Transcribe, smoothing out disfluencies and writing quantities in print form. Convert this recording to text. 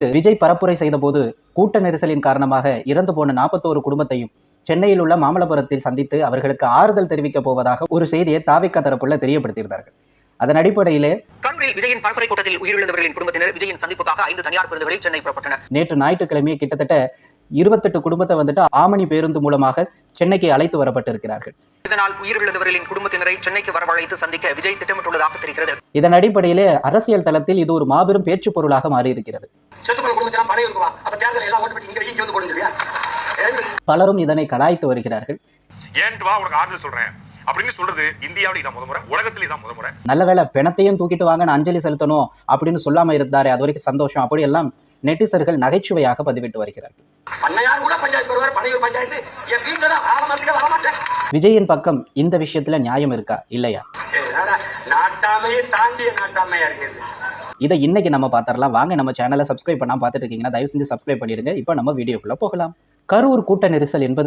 விஜய் பரப்புரை செய்தபோது கூட்ட நெரிசலின் காரணமாக இறந்து போன 41 குடும்பத்தையும் சென்னையில் உள்ள மாமல்லபுரத்தில் சந்தித்து அவர்களுக்கு ஆறுதல் தெரிவிக்கப் போவதாக ஒரு செய்தியை தாவிக தரப்புல தெரியப்படுத்தியிருந்தார்கள். அதன் அடிப்படையிலே கரூரில் விஜயின் பரப்புரை கூட்டத்தில் உயிரிழந்தவர்களின் குடும்பத்தினர் விஜயின் சந்திப்புக்காக 5 தனியார் பேருந்துகளில் சென்னை புறப்பட்டனர். நேற்று ஞாயிற்றுக்கிழமையே கிட்டத்தட்ட 28 குடும்பத்தை வந்துட்டு ஆமணி பேருந்து மூலமாக சென்னைக்கு அழைத்து வரப்பட்டிருக்கிறார்கள். இதனால் உயிரிழந்தவர்களின் குடும்பத்தினரை சென்னைக்கு வரவழைத்து சந்திக்க விஜய் திட்டமிட்டுள்ளதாக தெரிகிறது. இதன் அடிப்படையிலே அரசியல் தளத்தில் இது ஒரு மாபெரும் பேச்சு பொருளாக மாறியிருக்கிறது. பலரும் இதனை கலாய்த்து வருகிறார்கள். நல்லவேளை பிணத்தையும் தூக்கிட்டு வாங்க அஞ்சலி செலுத்தணும் அப்படின்னு சொல்லாம இருந்தாரு, அது வரைக்கும் சந்தோஷம் அப்படி எல்லாம் நெட்டிசர்கள் நகைச்சுவையாக பதிவிட்டு வருகிறார்கள். விஜயின் பக்கம் இந்த விஷயத்துல நியாயம் இருக்கா இல்லையா? இதை இன்னைக்கு நம்ம பார்த்தரலாம். வாங்க, நம்ம சேனலை சப்ஸ்கிரைப் பண்ணாம பார்த்துட்டு இருக்கீங்கன்னா தயவு செஞ்சு சப்ஸ்கிரைப் பண்ணிடுங்க. இப்போ நம்ம வீடியோக்குள்ள போகலாம். கரூர் கூட்ட நெரிசல் என்பது